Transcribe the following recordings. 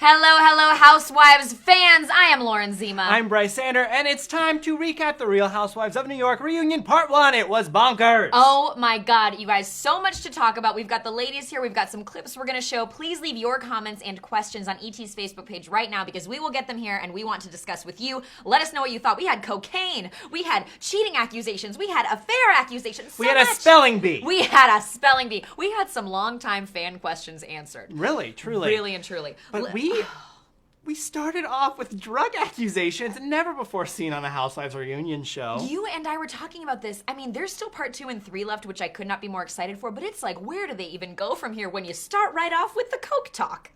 Hello, hello, Housewives fans. I am Lauren Zima. I'm Bryce Sander, and it's time to recap the Real Housewives of New York reunion part 1. It was bonkers. Oh my God, you guys, so much to talk about. We've got the ladies here. We've got some clips we're going to show. Please leave your comments and questions on ET's Facebook page right now because we will get them here and we want to discuss with you. Let us know what you thought. We had cocaine. We had cheating accusations. We had affair accusations. We had a spelling bee. We had a spelling bee. We had some longtime fan questions answered. Really, truly. Really and truly. But we started off with drug accusations never before seen on a Housewives reunion show. You and I were talking about this. I mean, there's still part 2 and 3 left, which I could not be more excited for, but it's like, where do they even go from here when you start right off with the coke talk?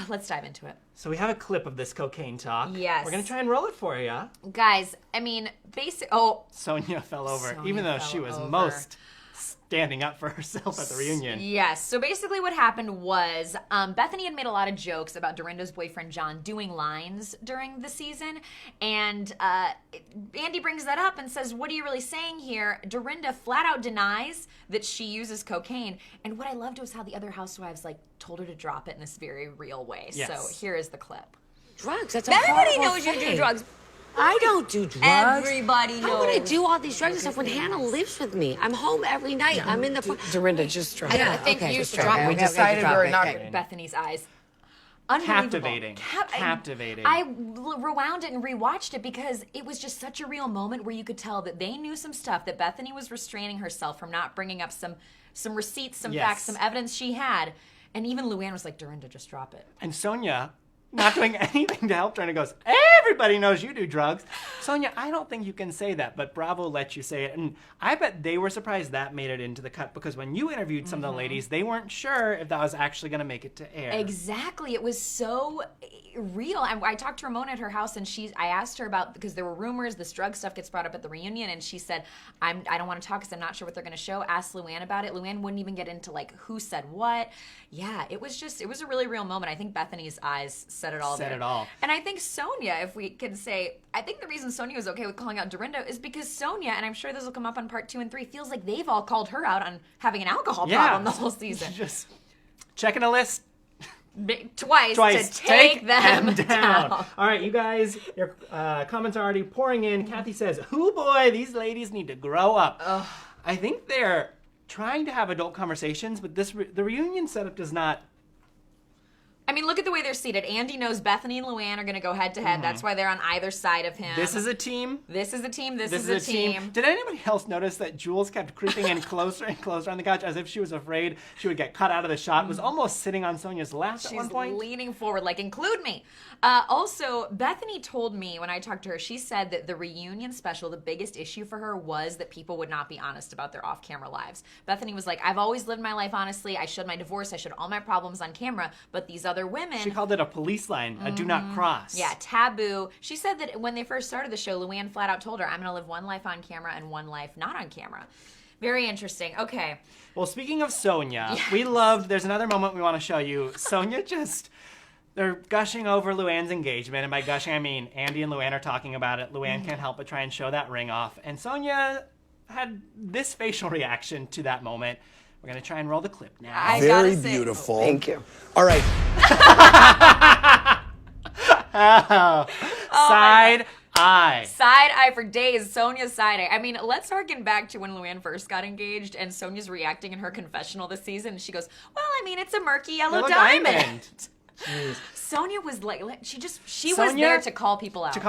Let's dive into it. So we have a clip of this cocaine talk. Yes. We're going to try and roll it for you. Guys, I mean, Sonia fell over, Sonia even though fell she was over. most standing up for herself at the reunion. Yes. So basically what happened was Bethany had made a lot of jokes about Dorinda's boyfriend, John, doing lines during the season. And Andy brings that up and says, what are you really saying here? Dorinda flat out denies that she uses cocaine. And what I loved was how the other housewives told her to drop it in this very real way. Yes. So here is the clip. Drugs, that's a Everybody horrible knows thing. you do drugs. I don't do drugs. Everybody How would I knows. do all these drugs and stuff when Hannah lives with me? I'm home every night. I'm in the... Dorinda, just drop it. I think okay, you just should drop drop it. We decided we're not Look going at Bethany's eyes. Unbelievable. Captivating. Captivating. I rewound it and rewatched it because it was just such a real moment where you could tell that they knew some stuff, that Bethany was restraining herself from not bringing up some receipts, some Yes. facts, some evidence she had. And even Luann was like, Dorinda, just drop it. And Sonia, not doing anything to help Dorinda, goes, everybody knows you do drugs. Sonia, I don't think you can say that, but Bravo let you say it. And I bet they were surprised that made it into the cut because when you interviewed some of the ladies, they weren't sure if that was actually going to make it to air. Exactly. It was so real. I talked to Ramona at her house and I asked her about, because there were rumors, this drug stuff gets brought up at the reunion, and she said, I don't want to talk because I'm not sure what they're going to show. Asked Luann about it. Luann wouldn't even get into who said what. Yeah, it was a really real moment. I think Bethany's eyes said it all Said there. it all. And I think Sonia, if we can say, I think the reason Sonia was okay with calling out Dorinda is because Sonia, and I'm sure this will come up on part 2 and 3, feels like they've all called her out on having an alcohol problem the whole season. Just checking a list. Twice to take them down. All right, you guys, your comments are already pouring in. Kathy says, "Hoo boy, these ladies need to grow up." Ugh. I think they're trying to have adult conversations, but the reunion setup does not. I mean, look at the way they're seated. Andy knows Bethany and Luann are going to go head to head. That's why they're on either side of him. This is a team. This is a team. This is a team. Did anybody else notice that Jules kept creeping in closer and closer on the couch as if she was afraid she would get cut out of the shot? Was almost sitting on Sonia's lap at one point. She's leaning forward, include me. Also, Bethany told me when I talked to her, she said that the reunion special, the biggest issue for her was that people would not be honest about their off-camera lives. Bethany was like, I've always lived my life honestly. I showed my divorce. I showed all my problems on camera. But these other women... She called it a police line, a do not cross. Yeah, taboo. She said that when they first started the show, Luann flat out told her, I'm going to live one life on camera and one life not on camera. Very interesting. Okay. Well, speaking of Sonia, we loved, there's another moment we want to show you. Sonia they're gushing over Luann's engagement. And by gushing, I mean Andy and Luann are talking about it. Luann can't help but try and show that ring off. And Sonia had this facial reaction to that moment. We're going to try and roll the clip now. Very beautiful. Thank you. All right. Side eye. Side eye for days. Sonia's side eye. I mean, let's harken back to when Luann first got engaged and Sonia's reacting in her confessional this season. And she goes, well, I mean, it's a murky yellow diamond. Sonia was she was there to call people out. She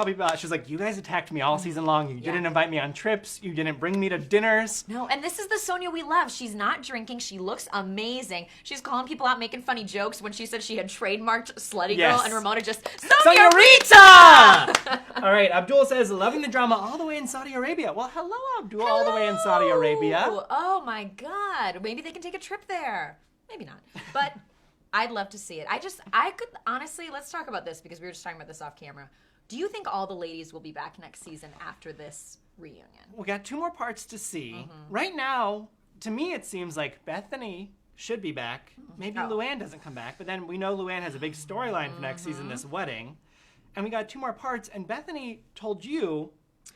was like, you guys attacked me all season long. You didn't invite me on trips. You didn't bring me to dinners. No, and this is the Sonia we love. She's not drinking. She looks amazing. She's calling people out, making funny jokes when she said she had trademarked Slutty Girl, and Ramona just, Sonia Rita! All right, Abdul says, loving the drama all the way in Saudi Arabia. Well, hello, Abdul, all the way in Saudi Arabia. Oh, my God. Maybe they can take a trip there. Maybe not. But... I'd love to see it. I could, honestly, let's talk about this because we were just talking about this off camera. Do you think all the ladies will be back next season after this reunion? We got 2 more parts to see. Right now, to me, it seems like Bethany should be back. Maybe Luann doesn't come back, but then we know Luann has a big storyline for next season, this wedding. And we got 2 more parts, and Bethany told you,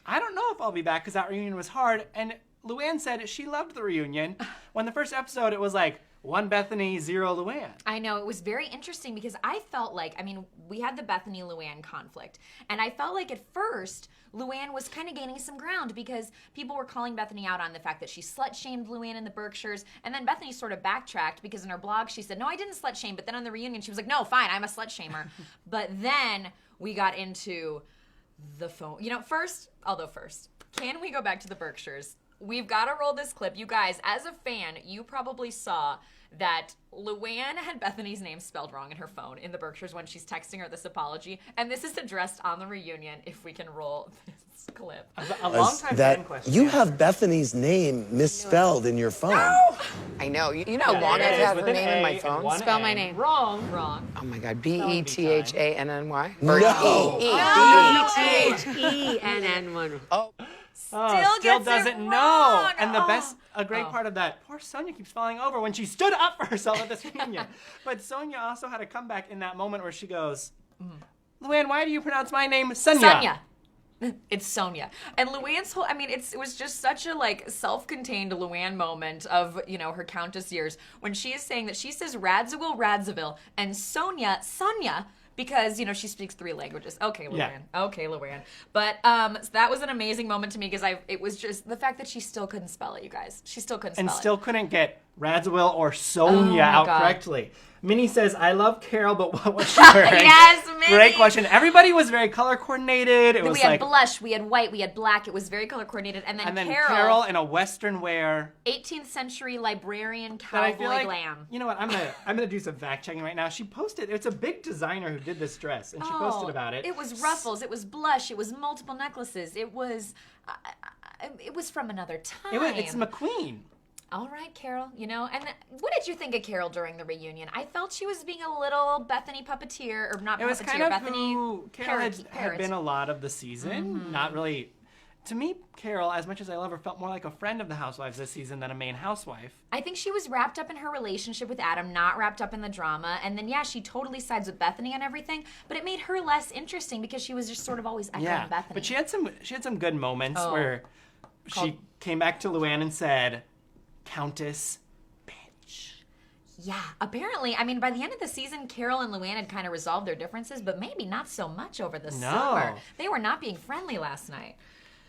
I don't know if I'll be back because that reunion was hard. And Luann said she loved the reunion. When the first episode, it was like, 1 Bethany, 0 Luann. I know, it was very interesting because I felt like, we had the Bethany-Luann conflict, and I felt like at first, Luann was kind of gaining some ground because people were calling Bethany out on the fact that she slut-shamed Luann in the Berkshires, and then Bethany sort of backtracked because in her blog she said, no, I didn't slut-shame, but then on the reunion she was like, no, fine, I'm a slut-shamer. But then we got into the phone. First, can we go back to the Berkshires? We've got to roll this clip. You guys, as a fan, you probably saw that Luann had Bethany's name spelled wrong in her phone in the Berkshires when she's texting her this apology. And this is addressed on the reunion, if we can roll this clip. A long time fan question. You have Bethany's name misspelled in your phone. No! I know. You know how long I've had her name in my phone? Spell my name. Wrong. Oh my God. Bethanny? No! Bethenny. Oh. Still doesn't it know. wrong. And a great part of that, poor Sonia keeps falling over when she stood up for herself at this reunion. But Sonia also had a comeback in that moment where she goes, Luann, why do you pronounce my name Sonia? Sonia. It's Sonia. And Luann's whole, it was just such a self-contained Luann moment of, her countess years when she is saying that she says Radziwill, and Sonia, because, she speaks 3 languages. Okay, Luann. Yeah. Okay, Luann. But that was an amazing moment to me because it was just the fact that she still couldn't spell it, you guys. She still couldn't spell it. And still couldn't get Radziwill or Sonia out God. correctly. Minnie says, I love Carol, but what was she wearing? Yes, Minnie. Great question. Everybody was very color coordinated. We had blush, we had white, we had black. It was very color coordinated. And then Carol in a Western wear. 18th century librarian But I cowboy feel like, glam. you know what? I'm gonna do some fact checking right now. She posted. It's a big designer who did this dress, and she posted about it. It was ruffles. It was blush. It was multiple necklaces. It was from another time. It's McQueen. All right, Carol. And what did you think of Carol during the reunion? I felt she was being a little Bethany puppeteer, or not It was puppeteer, kind of Bethany who Carol had parrot. been a lot of the season. Mm-hmm. Not really. To me, Carol, as much as I love her, felt more like a friend of the Housewives this season than a main housewife. I think she was wrapped up in her relationship with Adam, not wrapped up in the drama. And then, she totally sides with Bethany and everything. But it made her less interesting because she was just sort of always echoing Bethany. But she had some good moments where she came back to Luann and said, Countess, bitch. Yeah, apparently, by the end of the season, Carol and Luann had kind of resolved their differences, but maybe not so much over the summer. They were not being friendly last night.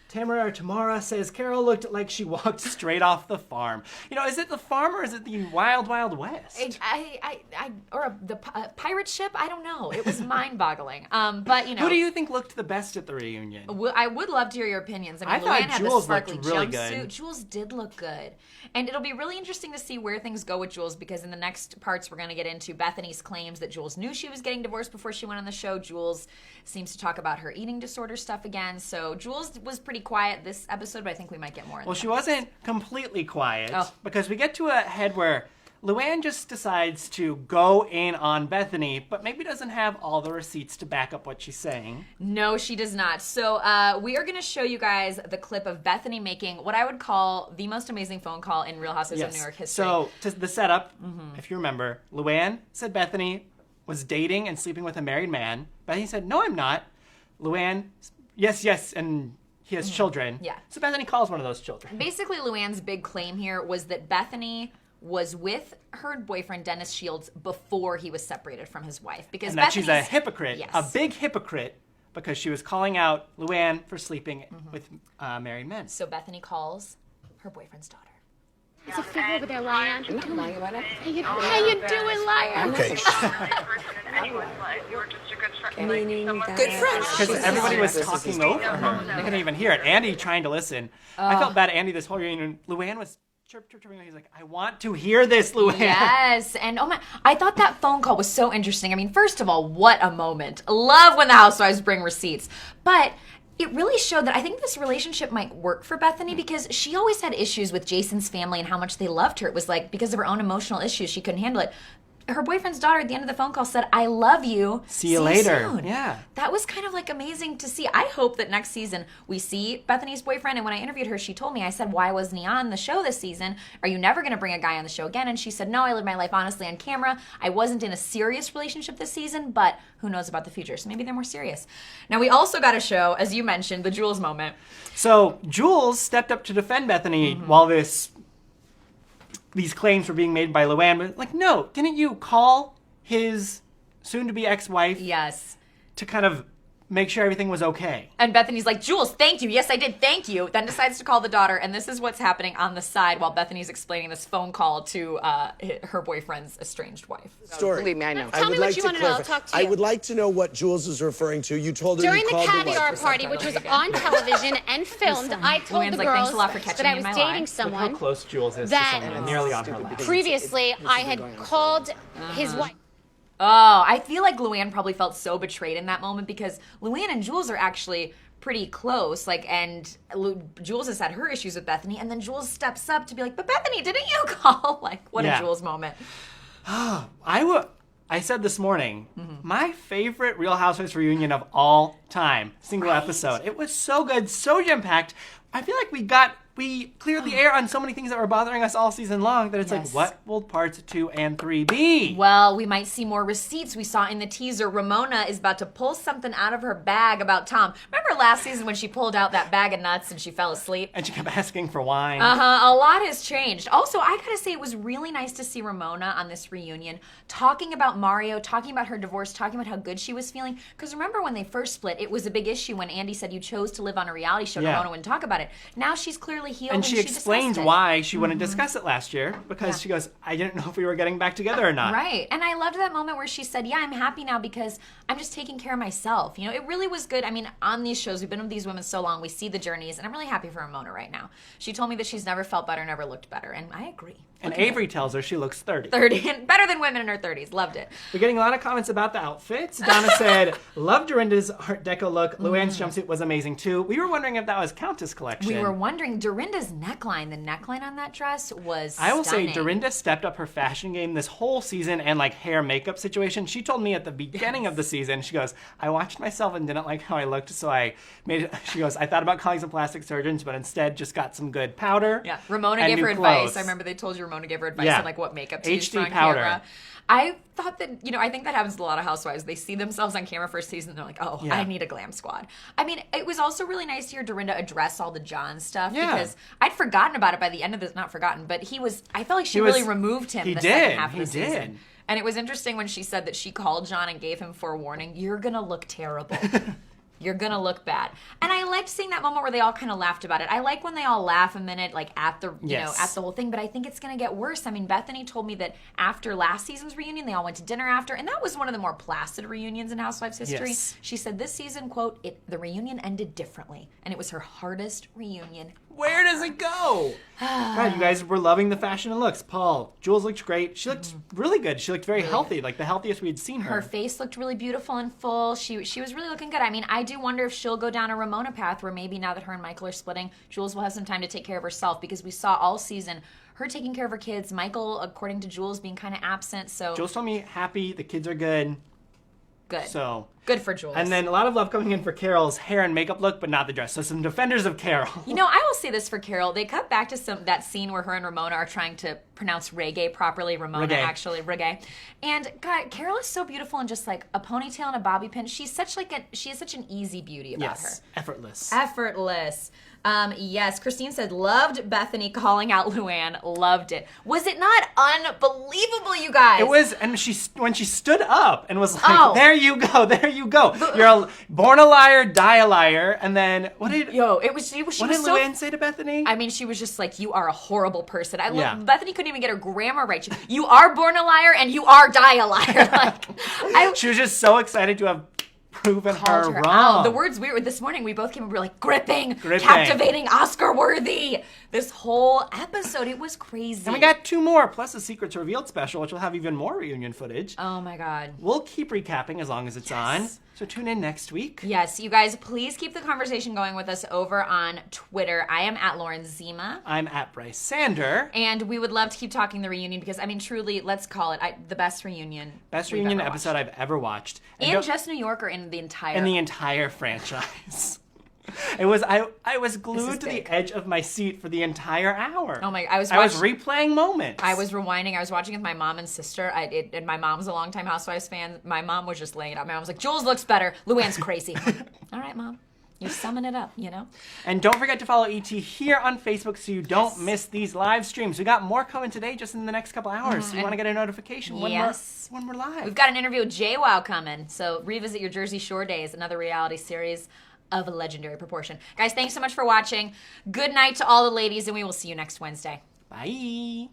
Tamara says, Carol looked like she walked straight off the farm. Is it the farm or is it the Wild Wild West? The pirate ship? I don't know. It was mind-boggling. But, Who do you think looked the best at the reunion? I would love to hear your opinions. I Luann thought had Jules the sparkly looked really jumpsuit. good. Jules did look good. And it'll be really interesting to see where things go with Jules because in the next parts we're going to get into Bethany's claims that Jules knew she was getting divorced before she went on the show. Jules seems to talk about her eating disorder stuff again. So Jules was pretty quiet this episode, but I think we might get more. Well, she wasn't completely quiet Oh. because we get to a head where Luann just decides to go in on Bethany, but maybe doesn't have all the receipts to back up what she's saying. No, she does not. So we are going to show you guys the clip of Bethany making what I would call the most amazing phone call in Real Housewives of New York history. So to the setup, if you remember, Luann said Bethany was dating and sleeping with a married man. Bethany said, no, I'm not. Luann, yes, and he has children. Yeah. So Bethany calls one of those children. Basically, Luann's big claim here was that Bethany was with her boyfriend, Dennis Shields, before he was separated from his wife. Because And that she's a Bethany's- hypocrite, Yes. a big hypocrite, because she was calling out Luann for sleeping with married men. So Bethany calls her boyfriend's daughter. There's a fig over there, Lion. I'm not lying about it. How you doing, Lion? Okay. Good friends. Because everybody was talking over her. They couldn't even hear it. Andy trying to listen. I felt bad, Andy, this whole reunion. Luann was chirping. He's like, I want to hear this, Luann. Yes, and oh my, I thought that phone call was so interesting. First of all, what a moment. Love when the housewives bring receipts. But it really showed that I think this relationship might work for Bethany because she always had issues with Jason's family and how much they loved her. It was like because of her own emotional issues, she couldn't handle it. Her boyfriend's daughter at the end of the phone call said, I love you. See you later. Soon. Yeah. That was kind of amazing to see. I hope that next season we see Bethany's boyfriend. And when I interviewed her, she told me, I said, why wasn't he on the show this season? Are you never going to bring a guy on the show again? And she said, no, I live my life honestly on camera. I wasn't in a serious relationship this season, but who knows about the future? So maybe they're more serious. Now, we also got a show, as you mentioned, the Jules moment. So Jules stepped up to defend Bethany while this these claims were being made by Luann. But like, no, didn't you call his soon-to-be ex-wife Yes. to kind of make sure everything was okay? And Bethany's like, Jules, thank you. Yes, I did. Thank you. Then decides to call the daughter. And this is what's happening on the side while Bethany's explaining this phone call to her boyfriend's estranged wife. Story. Believe me, I know. I Tell would me what like you to wanna know. I'll clarify. talk to I you. would like to know what Jules is referring to. You told her During you the called caviar wife. party, which was on television and filmed, I told Luann's the like, "Thanks girls a lot for catching that I me in was my dating lie." someone Close Jules is that- to Sonia, nearly on her lap. previously. I had called his wife. Oh, I feel like Luann probably felt so betrayed in that moment because Luann and Jules are actually pretty close. Like, and Jules has had her issues with Bethany, and then Jules steps up to be like, "But Bethany, didn't you call?" Like, what Yeah. a Jules moment. I said this morning, my favorite Real Housewives reunion of all time, single episode. It was so good, so jam-packed. I feel like we cleared the air on so many things that were bothering us all season long that it's Yes. like, what will parts 2 and 3 be? Well, we might see more receipts. We saw in the teaser, Ramona is about to pull something out of her bag about Tom. Remember last season when she pulled out that bag of nuts and she fell asleep? And she kept asking for wine. A lot has changed. Also, I gotta say, it was really nice to see Ramona on this reunion talking about Mario, talking about her divorce, talking about how good she was feeling. Because remember when they first split, it was a big issue when Andy said you chose to live on a reality show. Yeah. Ramona wouldn't talk about it. Now she's clearly healed And she explained discussed it. why she wouldn't discuss it last year because she goes, I didn't know if we were getting back together or not. Right. And I loved that moment where she said, yeah, I'm happy now because I'm just taking care of myself. You know, it really was good. I mean, on these shows, we've been with these women so long, we see the journeys, and I'm really happy for Ramona right now. She told me that she's never felt better, never looked better, and I agree. And Avery tells her she looks 30. 30, better than women in her 30s. Loved it. We're getting a lot of comments about the outfits. Donna said, loved Dorinda's Art Deco look. Luann's jumpsuit was amazing too. We were wondering if that was Countess collection. We were wondering, Dorinda's neckline, the neckline on that dress was I will stunning. say Dorinda stepped up her fashion game this whole season and like hair makeup situation. She told me at the beginning of the season, she goes, I watched myself and didn't like how I looked, so I made it, she goes, I thought about calling some plastic surgeons, but instead just got some good powder. Yeah, Ramona and gave new her advice. clothes. I remember they told you Ramona gave her advice Yeah. on like what makeup to use HD on powder. camera. I thought that, you know, I think that happens to a lot of housewives. They see themselves on camera first season and they're like, oh, Yeah. I need a glam squad. I mean, it was also really nice to hear Dorinda address all the John stuff Yeah. because I'd forgotten about it by the end of this, not forgotten, but I felt like she He was- really removed him he the did. second half of He the season. did. And it was interesting when she said that she called John and gave him forewarning, you're going to look terrible. You're gonna look bad. And I liked seeing that moment where they all kind of laughed about it. I like when they all laugh a minute, like at the, you know, Yes. at the whole thing, but I think it's gonna get worse. I mean, Bethany told me that after last season's reunion, they all went to dinner after, and that was one of the more placid reunions in Housewives history. Yes. She said this season, quote, the reunion ended differently, and it was her hardest reunion. Where does it go? God, you guys were loving the fashion and looks. Paul, Jules looked great. She looked really good. She looked very healthy, like the healthiest we had seen her. Her face looked really beautiful and full. She was really looking good. I mean, I do wonder if she'll go down a Ramona path where maybe now that her and Michael are splitting, Jules will have some time to take care of herself because we saw all season her taking care of her kids. Michael, according to Jules, being kind of absent. So Jules told me happy, the kids are good. good. So Good for Jules. And then a lot of love coming in for Carol's hair and makeup look, but not the dress. So some defenders of Carol. You know, I will say this for Carol. They cut back to that scene where her and Ramona are trying to pronounce reggae properly. Ramona Reggae. actually reggae. And God, Carol is so beautiful and just like a ponytail and a bobby pin. She has such an easy beauty about her. Yes, effortless. Effortless. Yes, Christine said, loved Bethany calling out Luann. Loved it. Was it not unbelievable, you guys? It was, and when she stood up and was like, Oh. there you go. You're born a liar, die a liar. And then, what did She was so Luann say to Bethany? I mean, she was just like, you are a horrible person. Yeah. Bethany couldn't even get her grammar right. You are born a liar and you are die a liar. She was just so excited to have proven Called her her wrong. out. The words this morning, we both came up, we were like, gripping, Gripping. captivating, Oscar-worthy. This whole episode, it was crazy. And we got 2 more, plus a Secrets Revealed special, which will have even more reunion footage. Oh my God. We'll keep recapping as long as it's on. So tune in next week. Yes, you guys, please keep the conversation going with us over on Twitter. I am at Lauren Zima. I'm at Bryce Sander. And we would love to keep talking the reunion because, I mean, truly, let's call it the best reunion. Best we've reunion ever episode watched. I've ever watched. And don't- just New York or in the entire... in the entire franchise. It was I was glued to big. the edge of my seat for the entire hour. Oh my! I was replaying moments. I was rewinding. I was watching with my mom and sister. And my mom's a longtime Housewives fan. My mom was just laying it out. My mom was like, "Jules looks better. Luann's crazy." All right, Mom. You're summing it up, you know? And don't forget to follow ET here on Facebook so you don't miss these live streams. We got more coming today just in the next couple hours. So you want to get a notification when we're live. We've got an interview with JWoww coming. So revisit your Jersey Shore days, another reality series of legendary proportion. Guys, thanks so much for watching. Good night to all the ladies, and we will see you next Wednesday. Bye.